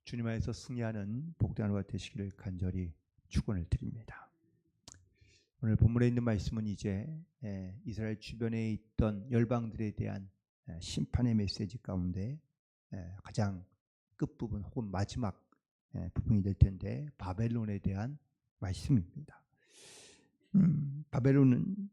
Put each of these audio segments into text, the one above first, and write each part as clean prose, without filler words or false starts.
주님 안에서 승리하는 복된 하루가 되시기를 간절히 축원을 드립니다. 오늘 본문에 있는 말씀은 이제 이스라엘 주변에 있던 열방들에 대한 심판의 메시지 가운데 가장 끝부분 혹은 마지막 부분이 될 텐데 바벨론에 대한 말씀입니다. 바벨론은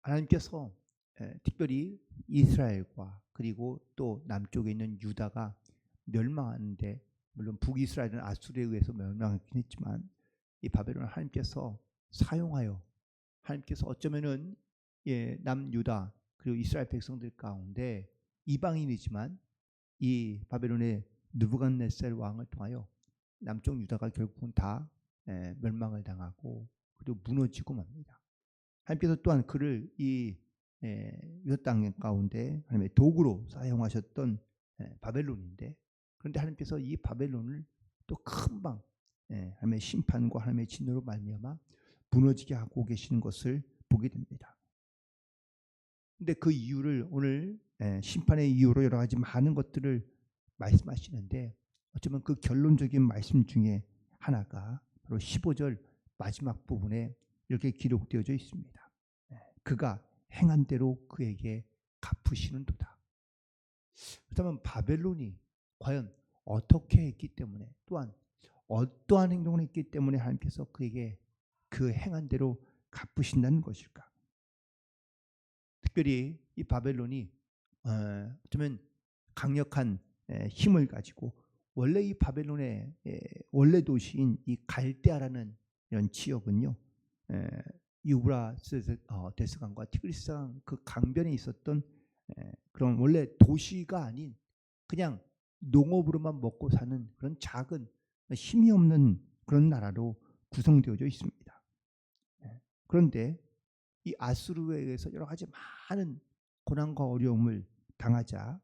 하나님께서 특별히 이스라엘과 그리고 또 남쪽에 있는 유다가 멸망하는데, 물론 북이스라엘은 아수르에 의해서 멸망했긴 했지만 이 바벨론을 하나님께서 사용하여 하나님께서 어쩌면은 남유다 그리고 이스라엘 백성들 가운데 이방인이지만 이 바벨론의 느부갓네살 왕을 통하여 남쪽 유다가 결국은 다 멸망을 당하고 그리고 무너지고 맙니다. 하나님께서 또한 그를 이 유다 땅 가운데 하나님의 도구로 사용하셨던 바벨론인데, 그런데 하나님께서 이 바벨론을 또 금방 하나님의 심판과 하나님의 진노로 말미암아 무너지게 하고 계시는 것을 보게 됩니다. 그런데 그 이유를 오늘 심판의 이유로 여러 가지 많은 것들을 말씀하시는데, 어쩌면 그 결론적인 말씀 중에 하나가 바로 15절 마지막 부분에 이렇게 기록되어져 있습니다. 그가 행한 대로 그에게 갚으시는도다. 그렇다면 바벨론이 과연 어떻게 했기 때문에, 또한 어떠한 행동을 했기 때문에 하나님께서 그에게 그 행한 대로 갚으신다는 것일까? 특별히 이 바벨론이 어쩌면 강력한 힘을 가지고, 원래 이 바벨론의 원래 도시인 이 갈대아라는 이런 지역은요, 유브라스 데스강과 티그리스강 그 강변에 있었던 그런 원래 도시가 아닌 그냥 농업으로만 먹고 사는 그런 작은 힘이 없는 그런 나라로 구성되어져 있습니다. 그런데 이 아수르에 의해서 여러 가지 많은 고난과 어려움을 당하자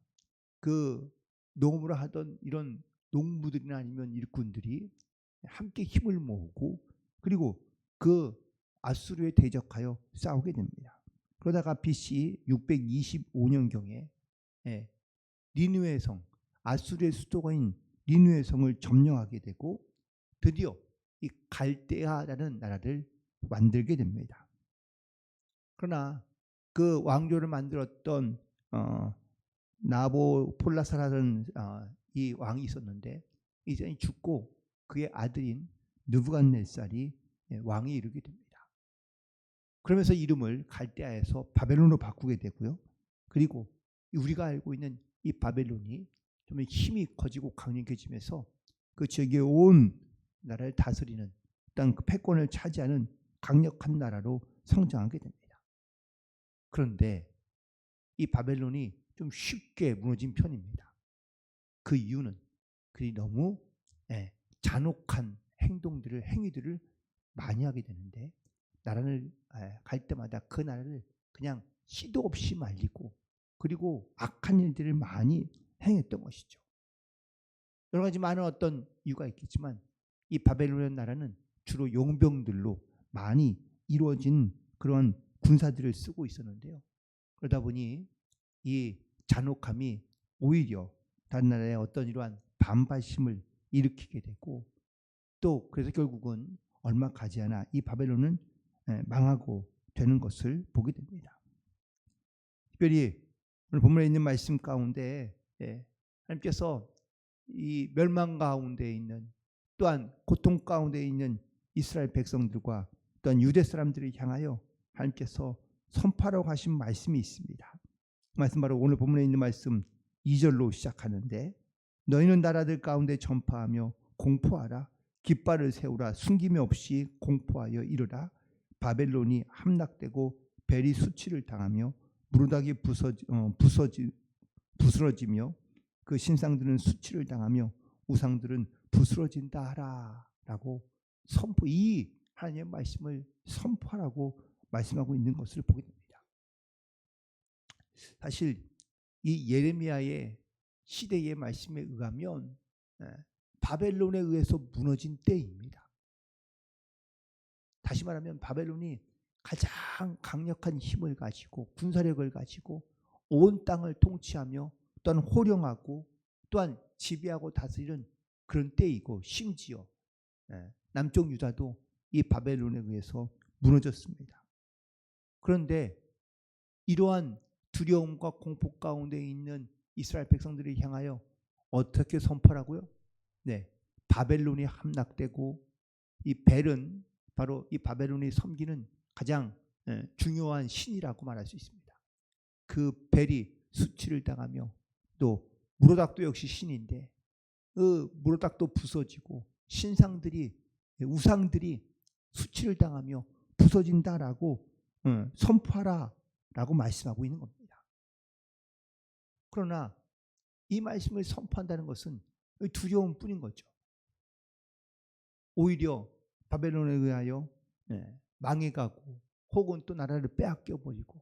그 농업을 하던 이런 농부들이나 아니면 일꾼들이 함께 힘을 모으고 그리고 그 아수르에 대적하여 싸우게 됩니다. 그러다가 BC 625년경에 니느웨 성, 아수르의 수도가인 니느웨 성을 점령하게 되고 드디어 이 갈대아라는 나라를 만들게 됩니다. 그러나 그 왕조를 만들었던 나보폴라사라는 이 왕이 있었는데 이제 죽고 그의 아들인 느부갓네살이 왕에 이르게 됩니다. 그러면서 이름을 갈대아에서 바벨론으로 바꾸게 되고요. 그리고 우리가 알고 있는 이 바벨론이 좀 힘이 커지고 강력해지면서 그 지역의 온 나라를 다스리는 어떤 그 패권을 차지하는 강력한 나라로 성장하게 됩니다. 그런데 이 바벨론이 좀 쉽게 무너진 편입니다. 그 이유는 그들이 너무 잔혹한 행위들을 많이 하게 되는데, 나라를 갈 때마다 그 나라를 그냥 시도 없이 말리고 그리고 악한 일들을 많이 행했던 것이죠. 여러 가지 많은 어떤 이유가 있겠지만 이 바벨론의 나라는 주로 용병들로 많이 이루어진 그런 군사들을 쓰고 있었는데요. 그러다 보니 이 잔혹함이 오히려 다른 나라의 어떤 이러한 반발심을 일으키게 되고, 또 그래서 결국은 얼마 가지 않아 이 바벨론은 망하고 되는 것을 보게 됩니다. 특별히 오늘 본문에 있는 말씀 가운데 하나님께서 이 멸망 가운데 있는, 또한 고통 가운데 있는 이스라엘 백성들과 또한 유대 사람들을 향하여 하나님께서 선포하라고 하신 말씀이 있습니다. 그 말씀 바로 오늘 본문에 있는 말씀 2절로 시작하는데, 너희는 나라들 가운데 전파하며 공포하라. 깃발을 세우라. 숨김이 없이 공포하여 이르라. 바벨론이 함락되고 벨이 수치를 당하며 무르닥이 부스러지며 그 신상들은 수치를 당하며 우상들은 부스러진다 하라 라고 이 하나님의 말씀을 선포하라고 말씀하고 있는 것을 보게 됩니다. 사실 이 예레미야의 시대의 말씀에 의하면 바벨론에 의해서 무너진 때입니다. 다시 말하면 바벨론이 가장 강력한 힘을 가지고 군사력을 가지고 온 땅을 통치하며 또한 호령하고 또한 지배하고 다스리는 그런 때이고 심지어 남쪽 유다도 이 바벨론에 의해서 무너졌습니다. 그런데 이러한 두려움과 공포 가운데 있는 이스라엘 백성들을 향하여 어떻게 선포하고요? 네, 바벨론이 함락되고 이 벨은 바로 이 바벨론이 섬기는 가장 중요한 신이라고 말할 수 있습니다. 그 벨이 수치를 당하며 또 무로닥도 역시 신인데 그 무로닥도 부서지고 신상들이 우상들이 수치를 당하며 부서진다라고 선포하라라고 말씀하고 있는 겁니다. 그러나 이 말씀을 선포한다는 것은 두려움뿐인 거죠. 오히려 바벨론에 의하여 망해가고 혹은 또 나라를 빼앗겨 버리고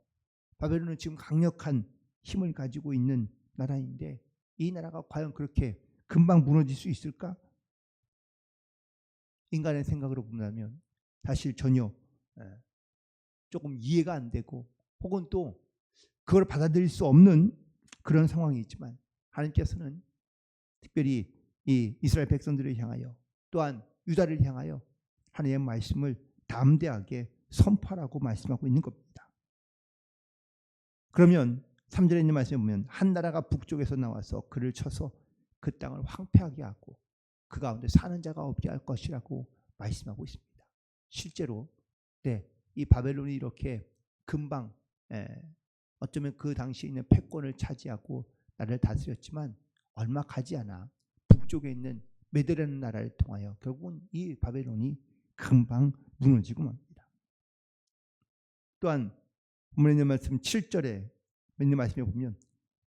바벨론은 지금 강력한 힘을 가지고 있는 나라인데 이 나라가 과연 그렇게 금방 무너질 수 있을까? 인간의 생각으로 본다면 사실 전혀 조금 이해가 안 되고 혹은 또 그걸 받아들일 수 없는 그런 상황이 있지만 하나님께서는 특별히 이 이스라엘 백성들을 향하여 또한 유다를 향하여 하나님의 말씀을 담대하게 선포하라고 말씀하고 있는 겁니다. 그러면 3절에 있는 말씀에 보면 한 나라가 북쪽에서 나와서 그를 쳐서 그 땅을 황폐하게 하고 그 가운데 사는 자가 없게 할 것이라고 말씀하고 있습니다. 실제로 이 바벨론이 이렇게 금방 어쩌면 그 당시에 있는 패권을 차지하고 나라를 다스렸지만 얼마 가지 않아 북쪽에 있는 메대라는 나라를 통하여 결국은 이 바벨론이 금방 무너지고 맙니다. 또한 본문에 있는 말씀 7절에 있는 말씀에 보면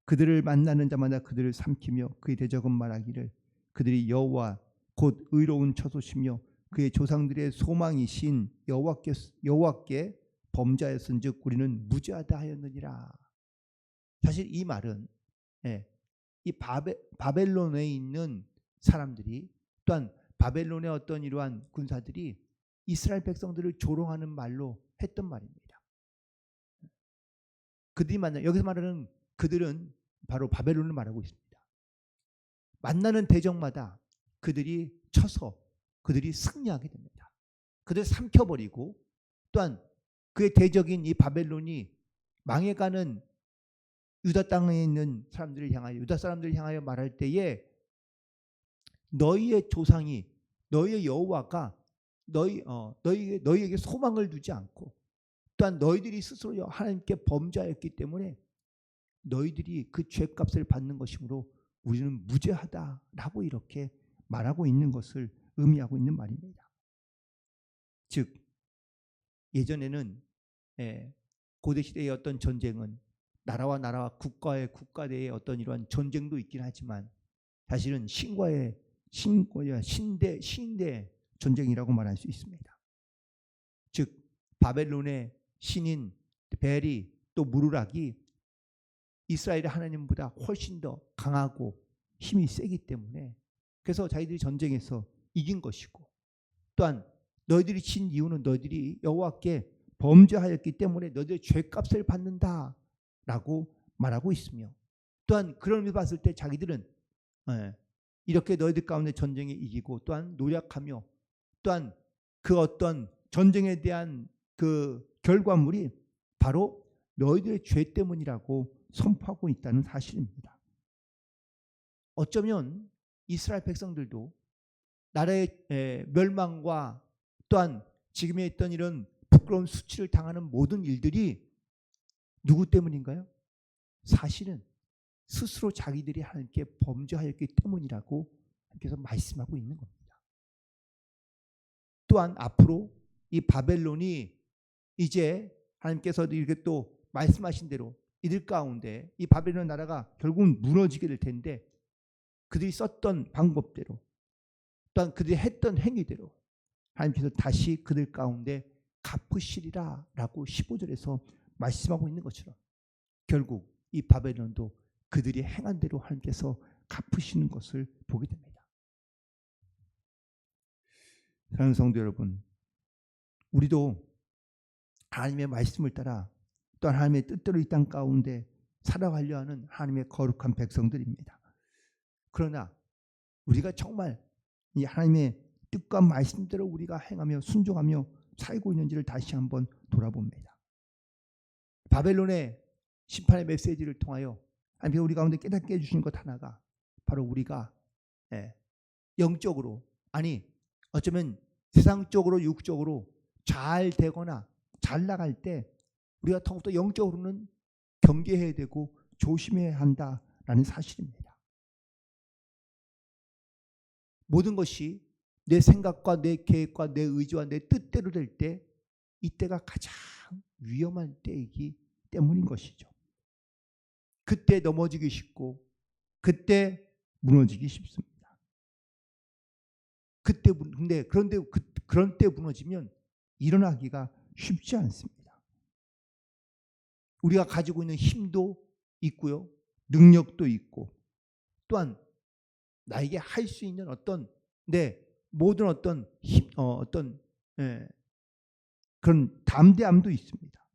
그들을 만나는 자마다 그들을 삼키며 그의 대적은 말하기를 그들이 여호와 곧 의로운 처소시며 그의 조상들의 소망이신 여호와께 범죄하였은즉 우리는 무죄하다 하였느니라. 사실 이 말은 이 바벨론에 있는 사람들이 또한 바벨론의 어떤 이러한 군사들이 이스라엘 백성들을 조롱하는 말로 했던 말입니다. 그들이 여기서 말하는 그들은 바로 바벨론을 말하고 있습니다. 만나는 대적마다 그들이 쳐서 그들이 승리하게 됩니다. 그들을 삼켜버리고 또한 그의 대적인 이 바벨론이 망해가는 유다 땅에 있는 사람들을 향하여 유다 사람들을 향하여 말할 때에 너희의 조상이 너희의 여호와가 너희에게 소망을 두지 않고 또한 너희들이 스스로 하나님께 범죄하였기 때문에 너희들이 그 죄값을 받는 것이므로 우리는 무죄하다라고 이렇게 말하고 있는 것을 의미하고 있는 말입니다. 즉 예전에는 고대 시대의 어떤 전쟁은 나라와 나라와 국가의 국가대의 어떤 이러한 전쟁도 있긴 하지만 사실은 신과의 신대 전쟁이라고 말할 수 있습니다. 즉 바벨론의 신인 벨이 또 무르락이 이스라엘의 하나님보다 훨씬 더 강하고 힘이 세기 때문에 그래서 자기들이 전쟁에서 이긴 것이고 또한 너희들이 진 이유는 너희들이 여호와께 범죄하였기 때문에 너희들의 죄값을 받는다라고 말하고 있으며 또한 그런 의미로 봤을 때 자기들은 이렇게 너희들 가운데 전쟁에 이기고 또한 노력하며 또한 그 어떤 전쟁에 대한 그 결과물이 바로 너희들의 죄 때문이라고 선포하고 있다는 사실입니다. 어쩌면 이스라엘 백성들도 나라의 멸망과 또한 지금에 있던 이런 부끄러운 수치를 당하는 모든 일들이 누구 때문인가요? 사실은 스스로 자기들이 하나님께 범죄하였기 때문이라고 하나님께서 말씀하고 있는 겁니다. 또한 앞으로 이 바벨론이 이제 하나님께서 이렇게 또 말씀하신 대로 이들 가운데 이 바벨론 나라가 결국은 무너지게 될 텐데 그들이 썼던 방법대로 또한 그들이 했던 행위대로 하나님께서 다시 그들 가운데 갚으시리라 라고 15절에서 말씀하고 있는 것처럼 결국 이 바벨론도 그들이 행한 대로 하나님께서 갚으시는 것을 보게 됩니다. 사랑하는 성도 여러분, 우리도 하나님의 말씀을 따라 또한 하나님의 뜻대로 이 땅 가운데 살아가려 하는 하나님의 거룩한 백성들입니다. 그러나 우리가 정말 이 하나님의 뜻과 말씀대로 우리가 행하며 순종하며 살고 있는지를 다시 한번 돌아봅니다. 바벨론의 심판의 메시지를 통하여 하나님께서 우리 가운데 깨닫게 해주신 것 하나가 바로 우리가 영적으로, 아니 어쩌면 세상적으로 육적으로 잘 되거나 잘 나갈 때 우리가 더욱더 영적으로는 경계해야 되고 조심해야 한다라는 사실입니다. 모든 것이 내 생각과 내 계획과 내 의지와 내 뜻대로 될 때 이때가 가장 위험한 때이기 때문인 것이죠. 그때 넘어지기 쉽고 그때 무너지기 쉽습니다. 그런데 그런 때 무너지면 일어나기가 쉽지 않습니다. 우리가 가지고 있는 힘도 있고요, 능력도 있고, 또한 나에게 할 수 있는 어떤 모든 어떤 힘, 그런 담대함도 있습니다.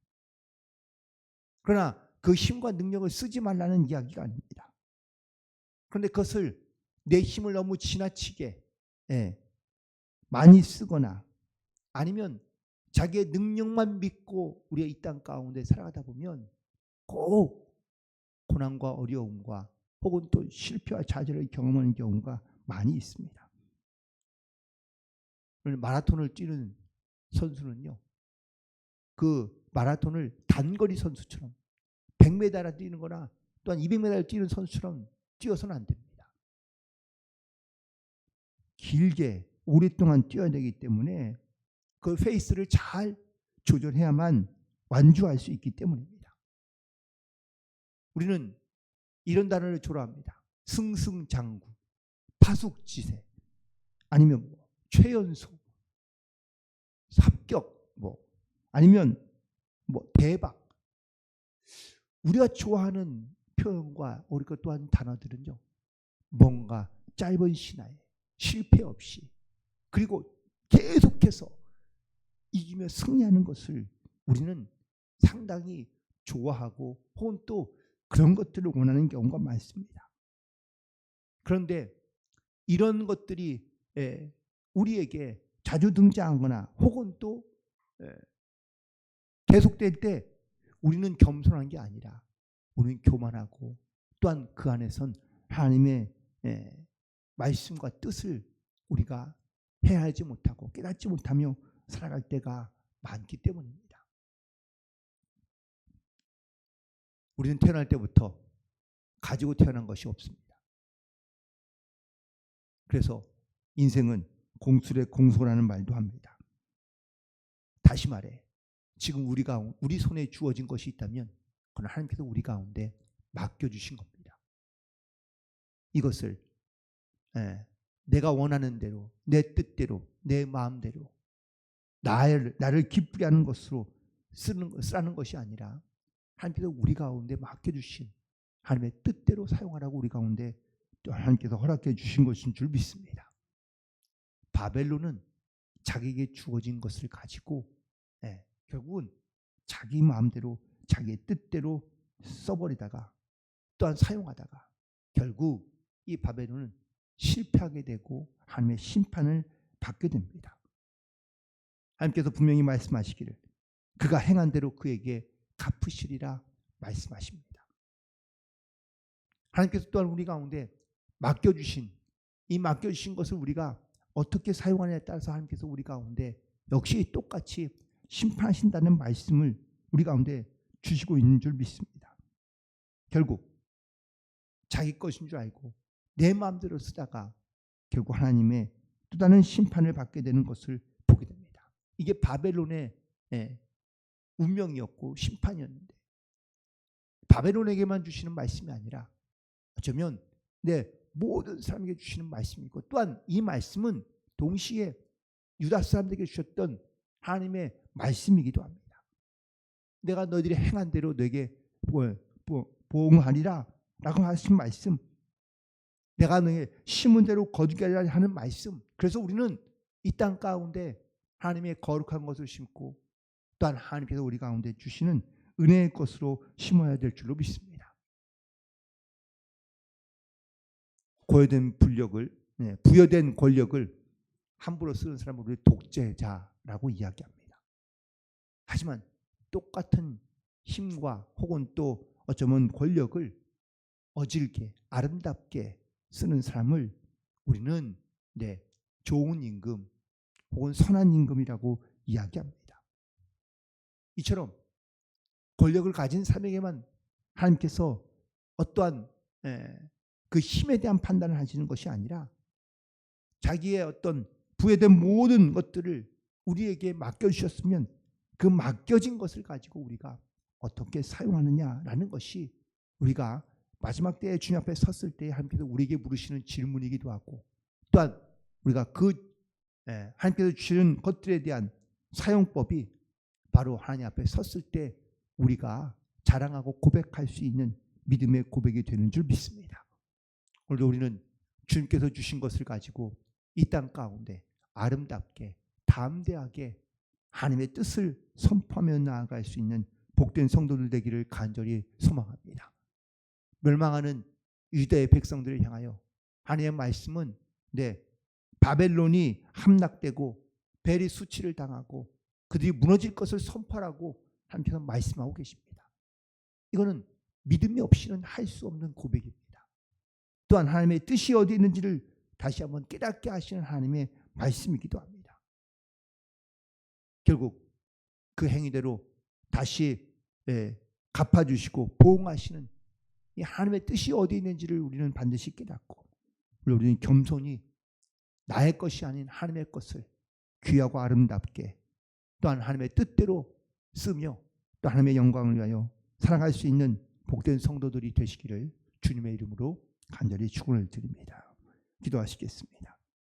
그러나 그 힘과 능력을 쓰지 말라는 이야기가 아닙니다. 그런데 그것을 내 힘을 너무 지나치게 많이 쓰거나 아니면 자기의 능력만 믿고 우리가 이 땅 가운데 살아가다 보면 꼭 고난과 어려움과 혹은 또 실패와 좌절을 경험하는 경우가 많이 있습니다. 마라톤을 뛰는 선수는요, 그 마라톤을 단거리 선수처럼 100m를 뛰는 거나 또한 200m를 뛰는 선수처럼 뛰어서는 안 됩니다. 길게 오랫동안 뛰어야 되기 때문에 그 페이스를 잘 조절해야만 완주할 수 있기 때문입니다. 우리는 이런 단어를 좋아합니다. 승승장구, 파숙지세, 아니면 최연소, 합격, 아니면 대박. 우리가 좋아하는 표현과 우리가 또한 단어들은요, 뭔가 짧은 시나에 실패 없이 그리고 계속해서 이기며 승리하는 것을 우리는 상당히 좋아하고 혹은 또 그런 것들을 원하는 경우가 많습니다. 그런데 이런 것들이 우리에게 자주 등장하거나 혹은 또 계속될 때 우리는 겸손한 게 아니라 우리는 교만하고 또한 그 안에선 하나님의 말씀과 뜻을 우리가 헤아리지 못하고 깨닫지 못하며 살아갈 때가 많기 때문입니다. 우리는 태어날 때부터 가지고 태어난 것이 없습니다. 그래서 인생은 공술의 공소라는 말도 합니다. 다시 말해, 지금 우리 손에 주어진 것이 있다면 그건 하나님께서 우리 가운데 맡겨주신 겁니다. 이것을 내가 원하는 대로, 내 뜻대로, 내 마음대로 나를 기쁘게 하는 것으로 쓰라는 것이 아니라 하나님께서 우리 가운데 맡겨주신 하나님의 뜻대로 사용하라고 우리 가운데 또 하나님께서 허락해 주신 것인 줄 믿습니다. 바벨론은 자기에게 주어진 것을 가지고 결국은 자기 마음대로 자기의 뜻대로 써버리다가 또한 사용하다가 결국 이 바벨론은 실패하게 되고 하나님의 심판을 받게 됩니다. 하나님께서 분명히 말씀하시기를 그가 행한 대로 그에게 갚으시리라 말씀하십니다. 하나님께서 또한 우리 가운데 맡겨주신 것을 우리가 어떻게 사용하느냐에 따라서 하나님께서 우리 가운데 역시 똑같이 심판하신다는 말씀을 우리 가운데 주시고 있는 줄 믿습니다. 결국 자기 것인 줄 알고 내 마음대로 쓰다가 결국 하나님의 또 다른 심판을 받게 되는 것을 보게 됩니다. 이게 바벨론의 운명이었고 심판이었는데 바벨론에게만 주시는 말씀이 아니라 어쩌면 모든 사람에게 주시는 말씀이고 또한 이 말씀은 동시에 유다 사람들에게 주셨던 하나님의 말씀이기도 합니다. 내가 너희들이 행한 대로 너에게 보응하리라 라고 하신 말씀, 내가 너희 심은 대로 거두게 하리라 하는 말씀. 그래서 우리는 이 땅 가운데 하나님의 거룩한 것을 심고 또한 하나님께서 우리 가운데 주시는 은혜의 것으로 심어야 될 줄로 믿습니다. 고여된 분력을 부여된 권력을 함부로 쓰는 사람을 우리 독재자라고 이야기합니다. 하지만 똑같은 힘과 혹은 또 어쩌면 권력을 어질게 아름답게 쓰는 사람을 우리는 좋은 임금 혹은 선한 임금이라고 이야기합니다. 이처럼 권력을 가진 사람에게만 하나님께서 어떠한 그 힘에 대한 판단을 하시는 것이 아니라 자기의 어떤 부여된 모든 것들을 우리에게 맡겨주셨으면 그 맡겨진 것을 가지고 우리가 어떻게 사용하느냐라는 것이 우리가 마지막 때에 주님 앞에 섰을 때 하나님께서 우리에게 물으시는 질문이기도 하고, 또한 우리가 하나님께서 주시는 것들에 대한 사용법이 바로 하나님 앞에 섰을 때 우리가 자랑하고 고백할 수 있는 믿음의 고백이 되는 줄 믿습니다. 오늘도 우리는 주님께서 주신 것을 가지고 이 땅 가운데 아름답게 담대하게 하나님의 뜻을 선포하며 나아갈 수 있는 복된 성도들 되기를 간절히 소망합니다. 멸망하는 유대의 백성들을 향하여 하나님의 말씀은 바벨론이 함락되고 벨이 수치를 당하고 그들이 무너질 것을 선포하라고 하나님께서 말씀하고 계십니다. 이거는 믿음이 없이는 할 수 없는 고백입니다. 또한 하나님의 뜻이 어디 있는지를 다시 한번 깨닫게 하시는 하나님의 말씀이기도 합니다. 결국 그 행위대로 다시 갚아주시고 보응하시는 이 하나님의 뜻이 어디 있는지를 우리는 반드시 깨닫고, 우리는 겸손히 나의 것이 아닌 하나님의 것을 귀하고 아름답게 또한 하나님의 뜻대로 쓰며 또 하나님의 영광을 위하여 살아갈 수 있는 복된 성도들이 되시기를 주님의 이름으로 간절히 축원을 드립니다. 기도하시겠습니다.